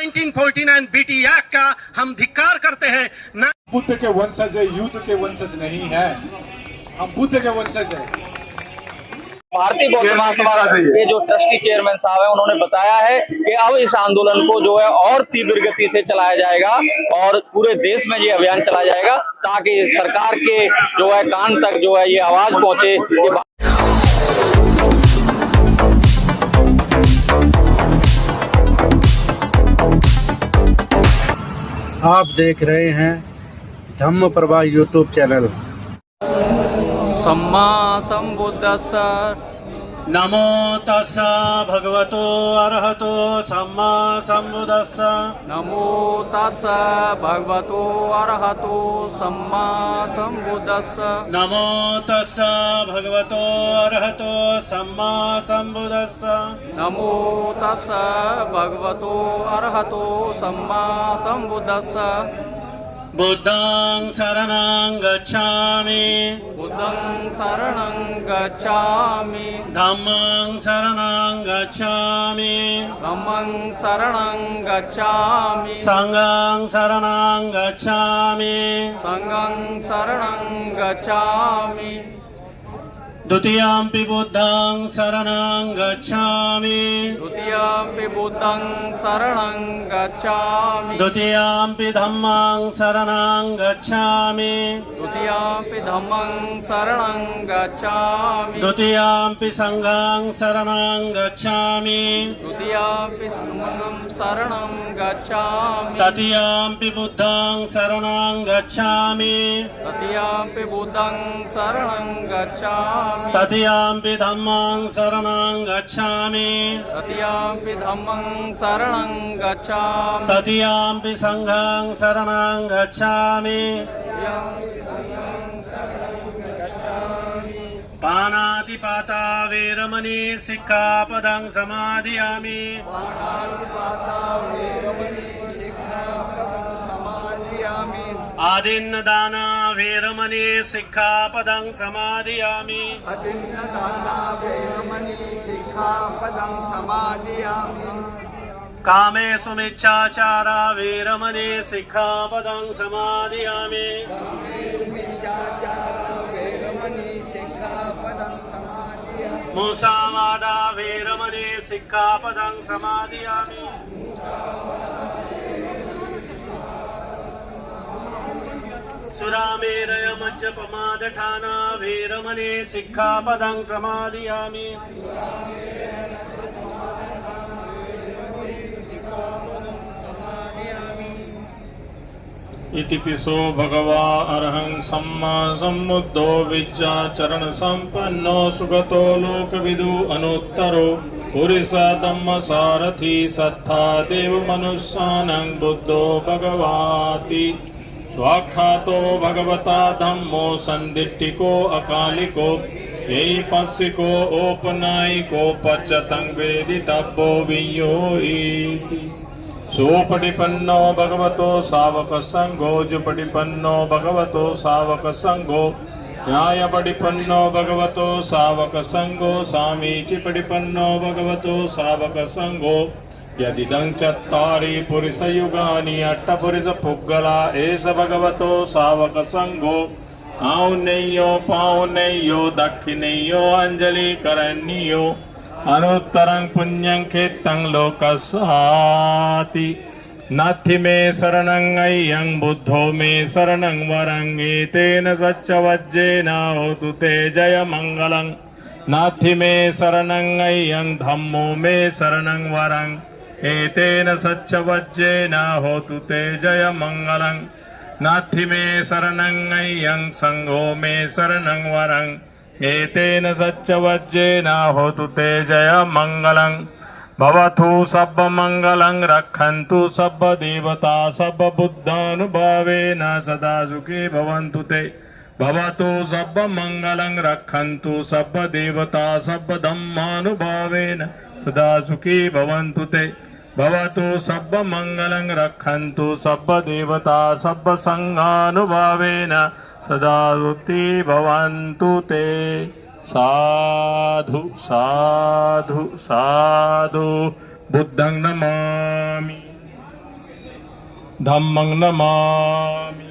1949 BT act का हम धिक्कार करते हैं। बुद्ध के वंशज है, युद्ध के वंशज नहीं है, हम बुद्ध के वंशज है। भारतीय बौद्ध महासभा के जो ट्रस्टी चेयरमैन साहब हैं उन्होंने बताया है कि अब इस आंदोलन को जो है और तीव्र गति से चलाया जाएगा और पूरे देश में ये अभियान चलाया जाएगा ताकि सरकार के जो है कान तक जो है ये आवाज पहुंचे। आप देख रहे हैं धम्म प्रभा यूट्यूब चैनल। सम्मा संबुद्धस्स नमो तस्सा भगवतो अरहतो सम्मा संबुद्धस्स नमो तस्स भगवतो अरहतो सम्मा संबुद्धस्स नमो तस्सा भगवतो अरहतो सम्मा संबुद्धस्स नमो तस्स भगवतो अरहतो सम्मा संबुद्धस्स बुद्धं शरणं गच्छामि बुद्धं शरणं गच्छामि धम्मं शरणं गच्छामि धम्मं शरणं गच्छामि संघं शरणं गच्छामि संघं शरणं गच्छामि द्वितीयंपि बुद्धं शरणं गच्छामि द्वितीयंपि बुद्धं शरणं गच्छामि द्वितीयंपि धम्मं शरणं गच्छामि द्वितीयंपि धम्मं शरणं गच्छामि द्वितीयंपि संघं शरणं गच्छामि द्वितीयंपि संघं शरणं गच्छामि तृतीयंपि बुद्धं शरणं गच्छामि तृतीयंपि बुद्धं शरणं गच्छामि तृतीयंपि धम्मं शरणं गच्छामि तृतीयंपि धम्मं शरणं गच्छामि तृतीयंपि संघं शरणं गच्छामि पानातिपाता वेरमणि सिक्खापदं समादियामि आदिन्नदाना वेरमणि सिक्खापदं समादियामि कामेषु मिच्छाचारा वेरमणि सिक्खापदं समादियामि मुसावादा वेरमणि सिक्खापदं समादियामि सुरामेरय मज्जपमादठाना वेरमणि सिक्खापदं समादियामि इति पिसो भगवा अरहं सम्मा सम्बुद्धो विद्याचरण संपन्नो सुगतो लोकविदु अनुत्तरो पुरुषा धम्म सारथी सत्था देव मनुष्यानं बुद्धो भगवाति स्वाख्यातो भगवता धम्मो संदिट्टिको अकालिको यही पस्सिको ओपनायिको पच्चतं वेदितव्यो वियो इति सोपटिपन्नो भगवतो सावक संघो जुपटिपन्नो भगवतो सावक संघो न्यायपटिपन्नो भगवतो सावक संघो सामीचिपटिपन्नो भगवतो सावक संघो यदिदं चत्वारि पुरुषयुगानि अट्टपुरुष पुग्गला एष भगवतो सावक संघो आउनेयो पाउनेयो दक्षिणेयो अंजलि करण्यो अनुत्तरं पुण्यं खेत्तं लोकस्याति नाथि मे शरणं अय्यं बुद्धो मे शरणं वरं एतेन सच्चवज्जेन होतु ते जय मंगलं नाथि मे शरणं अय्यं धम्मो मे शरणं वरं एतेन सच्चवज्जेन होतु ते जय मंगलं नाथि मे शरणं अय्यं संघो मे शरणं वरं एतेन सच्चवज्जेन होतु ते जय मंगलं भवतु सब मंगलं रक्षन्तु सब देवता सब बुद्धानुभावेन सदा सुखी भवन्तु ते भवतु सब मंगलं रक्षन्तु सब देवता सब धम्मानुभावेन सदा सुखी भवन्तु ते भवतु सब मंगलं रक्षन्तु सब देवता सब संघानुभावेन सदा सुखी भवन्तु ते साधु साधु साधु बुद्धं नमामि। धम्मं नमामि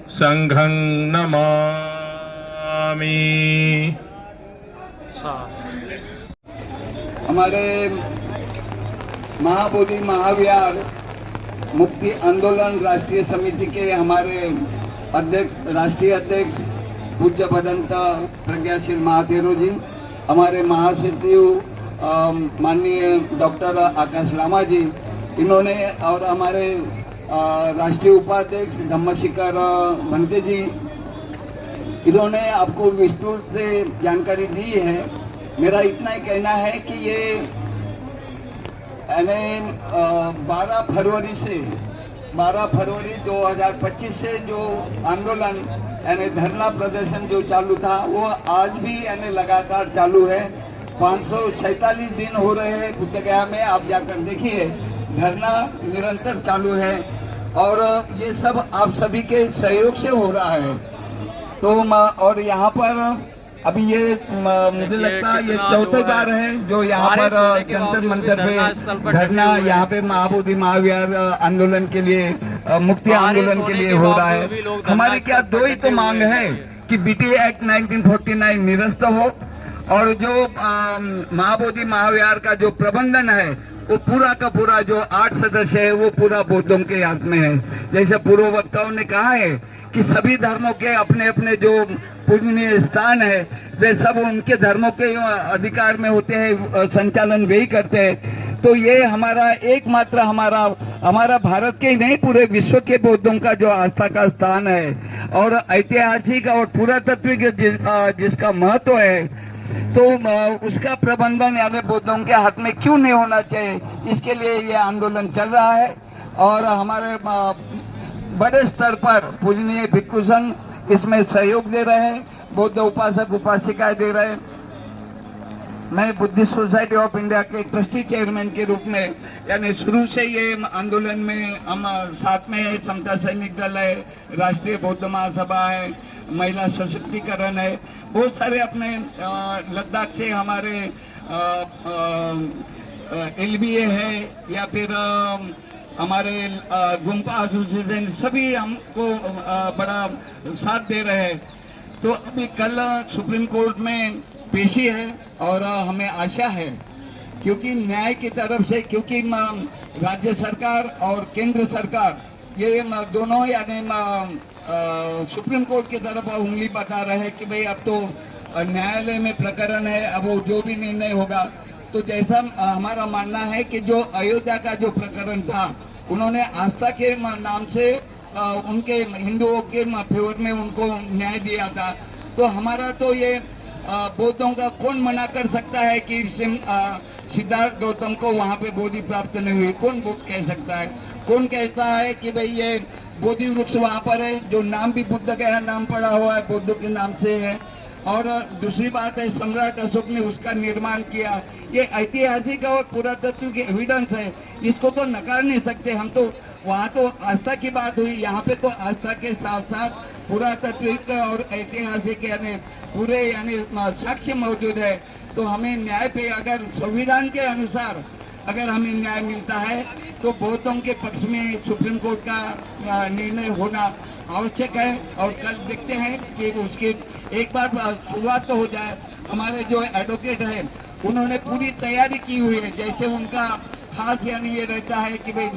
संघं नमामि। हमारे महाबोधि महाविहार मुक्ति आंदोलन राष्ट्रीय समिति के हमारे अध्यक्ष, राष्ट्रीय अध्यक्ष पूज्य भदंत प्रज्ञाशील महाथेरो जी, हमारे महासचिव माननीय डॉक्टर आकाश लामा जी, इन्होंने और हमारे राष्ट्रीय उपाध्यक्ष धम्मशिखर भंते जी, इन्होंने आपको विस्तृत से जानकारी दी है। मेरा इतना ही कहना है कि ये 12 फरवरी 2025 से जो आंदोलन यानी धरना प्रदर्शन जो चालू था वो आज भी यानी लगातार चालू है। 547 दिन हो रहे हैं बुद्धगया में, आप जाकर देखिए, धरना निरंतर चालू है और ये सब आप सभी के सहयोग से हो रहा है। तो और यहाँ पर अभी ये मुझे लगता है ये चौथी बार है जो यहाँ पर जंतर मंतर पे धरना यहाँ पे महाबोधि महाविहार आंदोलन के लिए, मुक्ति आंदोलन के लिए हो रहा है। हमारी क्या दो ही तो मांग है कि बीटी एक्ट 1949 निरस्त हो और जो महाबोधि महाविहार का जो प्रबंधन है वो पूरा का पूरा जो 8 सदस्य है वो पूरा बौद्धों के हाथ में है। जैसे पूर्व वक्ताओं ने कहा है कि सभी धर्मों के अपने अपने जो पूजनीय स्थान है वे सब उनके धर्मों के अधिकार में होते हैं, संचालन वे ही करते हैं। तो ये हमारा एकमात्र हमारा भारत के ही नहीं पूरे विश्व के बौद्धों का जो आस्था का स्थान है और ऐतिहासिक और पुरातत्विक जिसका महत्व है, तो उसका प्रबंधन यानी बौद्धों के हाथ में क्यों नहीं होना चाहिए, इसके लिए ये आंदोलन चल रहा है। और हमारे बड़े स्तर पर पूजनीय भिक्षु संघ इसमें सहयोग दे रहे हैं, बौद्ध उपासक उपासिकाएं दे रहे हैं। मैं बुद्धिस्ट सोसाइटी ऑफ इंडिया के ट्रस्टी चेयरमैन के रूप में यानी शुरू से ये आंदोलन में हम साथ में है। समता सैनिक दल है, राष्ट्रीय बौद्ध महासभा है, महिला सशक्तिकरण है, बहुत सारे अपने लद्दाख से हमारे LBA है या फिर हमारे गुम्पा एसोसिएशन, सभी हमको बड़ा साथ दे रहे हैं। तो अभी कल सुप्रीम कोर्ट में पेशी है और हमें आशा है क्योंकि न्याय की तरफ से, क्योंकि राज्य सरकार और केंद्र सरकार ये दोनों यानी सुप्रीम कोर्ट की तरफ उंगली बता रहे हैं कि भाई अब तो न्यायालय में प्रकरण है, अब वो जो भी निर्णय होगा। तो जैसा हमारा मानना है कि जो अयोध्या का जो प्रकरण था उन्होंने आस्था के नाम से उनके हिंदुओं के फेवर में उनको न्याय दिया था। तो हमारा तो ये बौद्धों का कौन मना कर सकता है कि सिद्धार्थ गौतम को वहाँ पे बोधि प्राप्त नहीं हुई, कौन कह सकता है? कौन कहता है कि भाई ये बोधि वृक्ष वहाँ पर है जो नाम भी बुद्ध का नाम पड़ा हुआ है, बौद्ध के नाम से है। और दूसरी बात है सम्राट अशोक ने उसका निर्माण किया, ये ऐतिहासिक और पुरातत्व की एविडेंस है, इसको तो नकार नहीं सकते हम। तो वहाँ तो आस्था की बात हुई, यहाँ पे तो आस्था के साथ साथ पुरातत्विक और ऐतिहासिक यानी पूरे यानी साक्ष्य मौजूद है। तो हमें न्याय पे अगर संविधान के अनुसार अगर हमें न्याय मिलता है तो बौद्धों के पक्ष में सुप्रीम कोर्ट का निर्णय होना आवश्यक है। और कल देखते हैं कि उसकी एक बार शुरुआत तो हो जाए। हमारे जो एडवोकेट है उन्होंने पूरी तैयारी की हुई है, जैसे उनका खास यानी ये रहता है कि भाई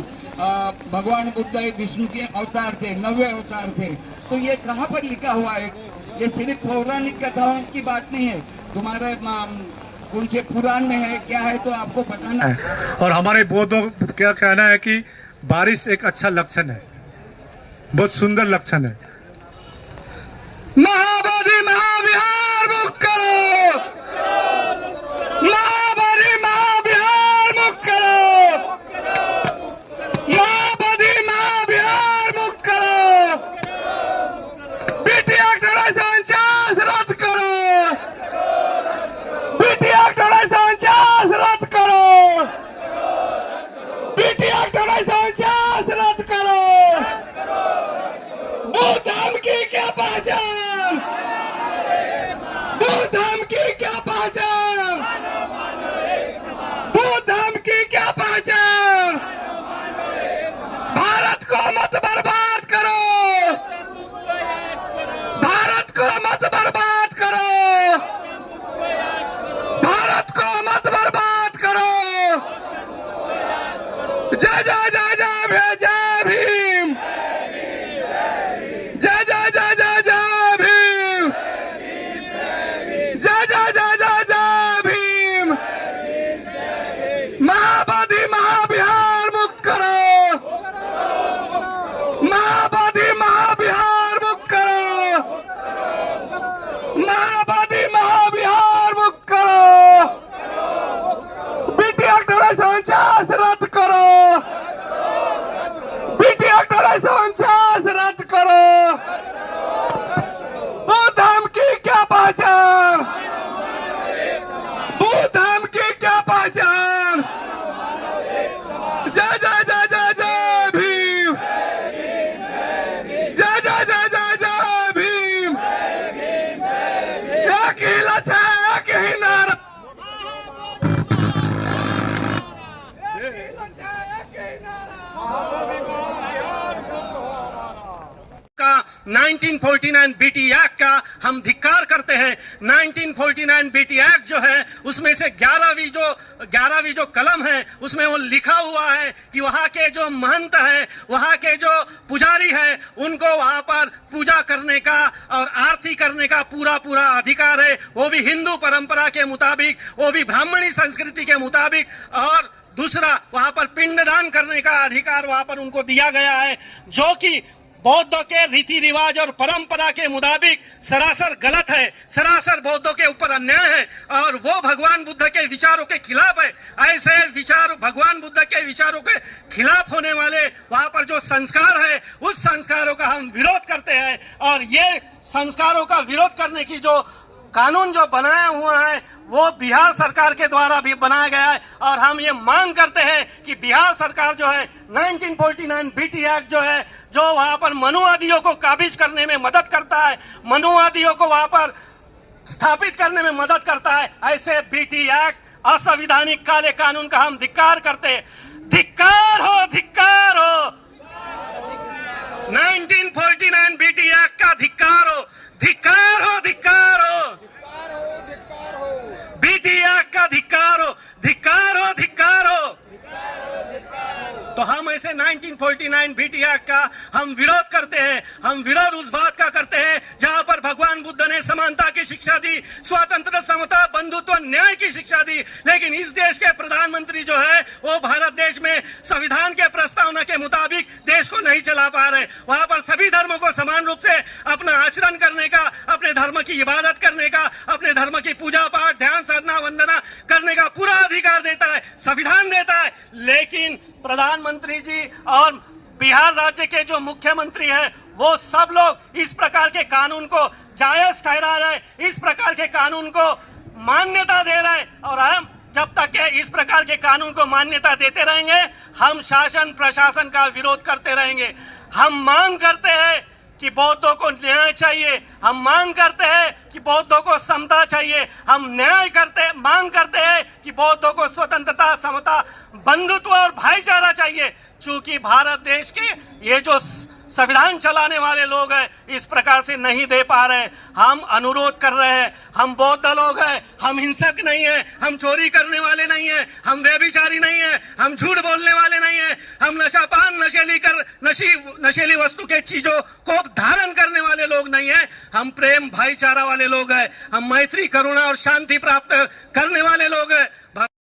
भगवान बुद्ध विष्णु के अवतार थे, 90 अवतार थे। तो ये कहाँ पर लिखा हुआ है? ये सिर्फ पौराणिक कथाओं की बात नहीं है, तुम्हारे उनसे पुराण में है क्या है तो आपको बताना है। और हमारे बौद्धों क्या कहना है कि बारिश एक अच्छा लक्षण है, बहुत सुंदर लक्षण है। महाबोधि महाविहार मुक्त करो, महाबोधि महाविहार मुक्त करो, महाबोधि महाविहार मुक्त करो, बीटी एक्ट 1949 रद्द करो, बीटी एक्ट 1949 रद्द करो, बीटी एक्ट 1949 रद्द करो, बुद्ध जय जय जय जय जय भीम, जय जय जय जय जय भीम, जय जय जय जय जय भीम। माओवादी महाबिहार मुक्त करो, माओवादी महाबिहार मुक्त करो, माओवादी महाबिहार मुक्त करो, बीटी एक्ट 1949 रद्द करो, बीटी एक्ट 1949 रद्द करो। बौद्ध धर्म की क्या पहचान, बौद्ध धर्म की क्या पहचान। जय जय जय जय जय भीम, जय जय जय जय जय भीम। एक ही लक्ष्य है, एक ही नारा। का 1949 बीटी एक्ट का हम धिक्कार करते हैं। 1949 बीटी एक्ट जो है उसमें से 11वीं जो कलम है उसमें वो लिखा हुआ है कि वहां के जो महंत है, वहां के जो पुजारी है, उनको वहां पर पूजा करने का और आरती करने का पूरा अधिकार है, वो भी हिंदू परंपरा के मुताबिक, वो भी ब्राह्मणी संस्कृति के मुताबिक। और दूसरा, वहां पर पिंडदान करने का अधिकार वहां पर उनको दिया गया है, जो कि बौद्धों के रीति रिवाज और परंपरा के मुताबिक सरासर गलत है, सरासर बौद्धों के ऊपर अन्याय है और वो भगवान बुद्ध के विचारों के खिलाफ है। ऐसे विचार, भगवान बुद्ध के विचारों के खिलाफ होने वाले वहां पर जो संस्कार है, उस संस्कारों का हम विरोध करते हैं। और ये संस्कारों का विरोध करने की जो कानून जो बनाया हुआ है वो बिहार सरकार के द्वारा भी बनाया गया है। और हम ये मांग करते हैं कि बिहार सरकार जो है 1949 बीटी एक्ट जो है, जो वहां पर मनुवादियों को काबिज करने में मदद करता है, मनुवादियों को वहां पर स्थापित करने में मदद करता है, ऐसे बीटी एक्ट, असंवैधानिक काले कानून का हम धिक्कार करते हैं। धिक्कार हो, धिक्कार हो। 1949 बीटी एक्ट का धिक्कार हो, धिक्कार हो, धिक्कार हो। बीटी एक्ट का धिक्कार हो, धिक्कार हो, धिक्कार हो। तो हम ऐसे 1949 बीटी एक्ट का हम विरोध करते हैं। हम विरोध उस बात का करते हैं जहां पर भगवान बुद्ध ने समानता की शिक्षा दी, स्वतंत्र, समता, बंधुत्व, न्याय की शिक्षा दी, लेकिन इस देश के प्रधानमंत्री जो है वो भारत देश में संविधान के प्रस्तावना के मुताबिक देश को नहीं चला पा रहे। वहां पर सभी धर्मों को समान रूप से अपना आचरण करने का, अपने धर्म की इबादत करने का, अपने धर्म की पूजा पाठ, ध्यान, साधना, वंदना करने का पूरा अधिकार देता है, संविधान देता है। लेकिन प्रधानमंत्री जी और बिहार राज्य के जो मुख्यमंत्री हैं वो सब लोग इस प्रकार के कानून को जायज ठहरा रहे, इस प्रकार के कानून को मान्यता दे रहे। और हम जब तक के इस प्रकार के कानून को मान्यता देते रहेंगे, हम शासन प्रशासन का विरोध करते रहेंगे। हम मांग करते हैं कि बौद्धों को न्याय चाहिए, हम मांग करते हैं कि बौद्धों को समता चाहिए, हम मांग करते हैं कि बौद्धों को स्वतंत्रता, समता, बंधुत्व और भाईचारा चाहिए। चूंकि भारत देश के ये जो संविधान चलाने वाले लोग हैं इस प्रकार से नहीं दे पा रहे, हम अनुरोध कर रहे हैं। हम बौद्ध लोग हैं, हम हिंसक नहीं है, हम चोरी करने वाले नहीं है, हम व्यभिचारी नहीं है, हम झूठ बोलने वाले नहीं है, हम नशापान, नशीली वस्तु के चीजों को धारण करने वाले लोग नहीं है, हम प्रेम भाईचारा वाले लोग हैं, हम मैत्री, करुणा और शांति प्राप्त करने वाले लोग हैं।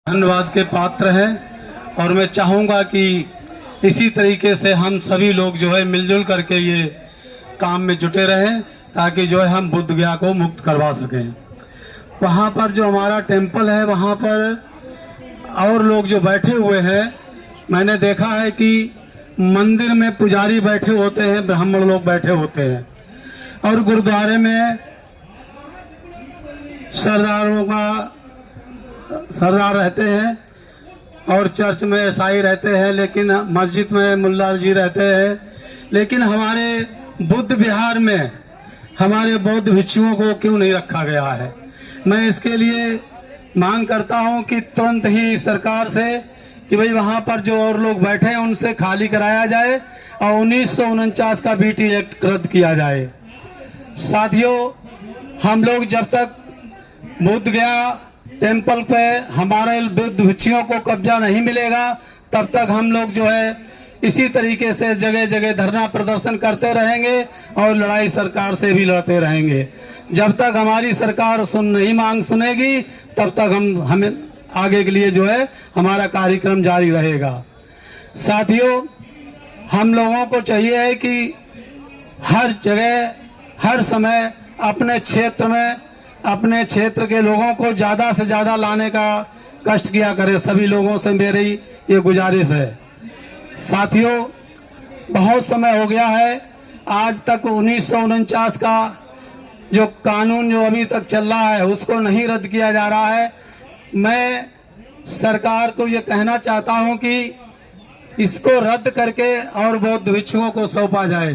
धन्यवाद के पात्र हैं और मैं चाहूँगा कि इसी तरीके से हम सभी लोग जो है मिलजुल करके ये काम में जुटे रहें ताकि जो है हम बोध गया को मुक्त करवा सकें। वहाँ पर जो हमारा टेम्पल है वहाँ पर और लोग जो बैठे हुए हैं, मैंने देखा है कि मंदिर में पुजारी बैठे होते हैं, ब्राह्मण लोग बैठे होते हैं और गुरुद्वारे में सरदार रहते हैं और चर्च में ईसाई रहते हैं, लेकिन मस्जिद में मुल्ला जी रहते हैं। लेकिन हमारे बुद्ध विहार में हमारे बौद्ध भिक्षुओं को क्यों नहीं रखा गया है? मैं इसके लिए मांग करता हूं कि तुरंत ही सरकार से कि भाई वहां पर जो और लोग बैठे हैं उनसे खाली कराया जाए और 1949 का बीटी एक्ट रद्द किया जाए। साथियों, हम लोग जब तक बोध गया टेम्पल पे हमारे बुद्ध भिक्षुओं को कब्जा नहीं मिलेगा तब तक हम लोग जो है इसी तरीके से जगह जगह धरना प्रदर्शन करते रहेंगे और लड़ाई सरकार से भी लड़ते रहेंगे। जब तक हमारी सरकार नहीं मांग सुनेगी तब तक हमें आगे के लिए जो है हमारा कार्यक्रम जारी रहेगा। साथियों, हम लोगों को चाहिए है कि हर जगह हर समय अपने क्षेत्र में अपने क्षेत्र के लोगों को ज़्यादा से ज़्यादा लाने का कष्ट किया करें। सभी लोगों से मेरी ये गुजारिश है। साथियों, बहुत समय हो गया है, आज तक 1949 का जो कानून जो अभी तक चल रहा है उसको नहीं रद्द किया जा रहा है। मैं सरकार को ये कहना चाहता हूँ कि इसको रद्द करके और बौद्ध भिक्षुओं को सौंपा जाए।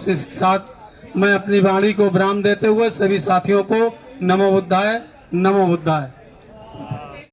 इस साथ मैं अपनी वाणी को विराम देते हुए सभी साथियों को नमो बुद्धाय, नमो बुद्धाय।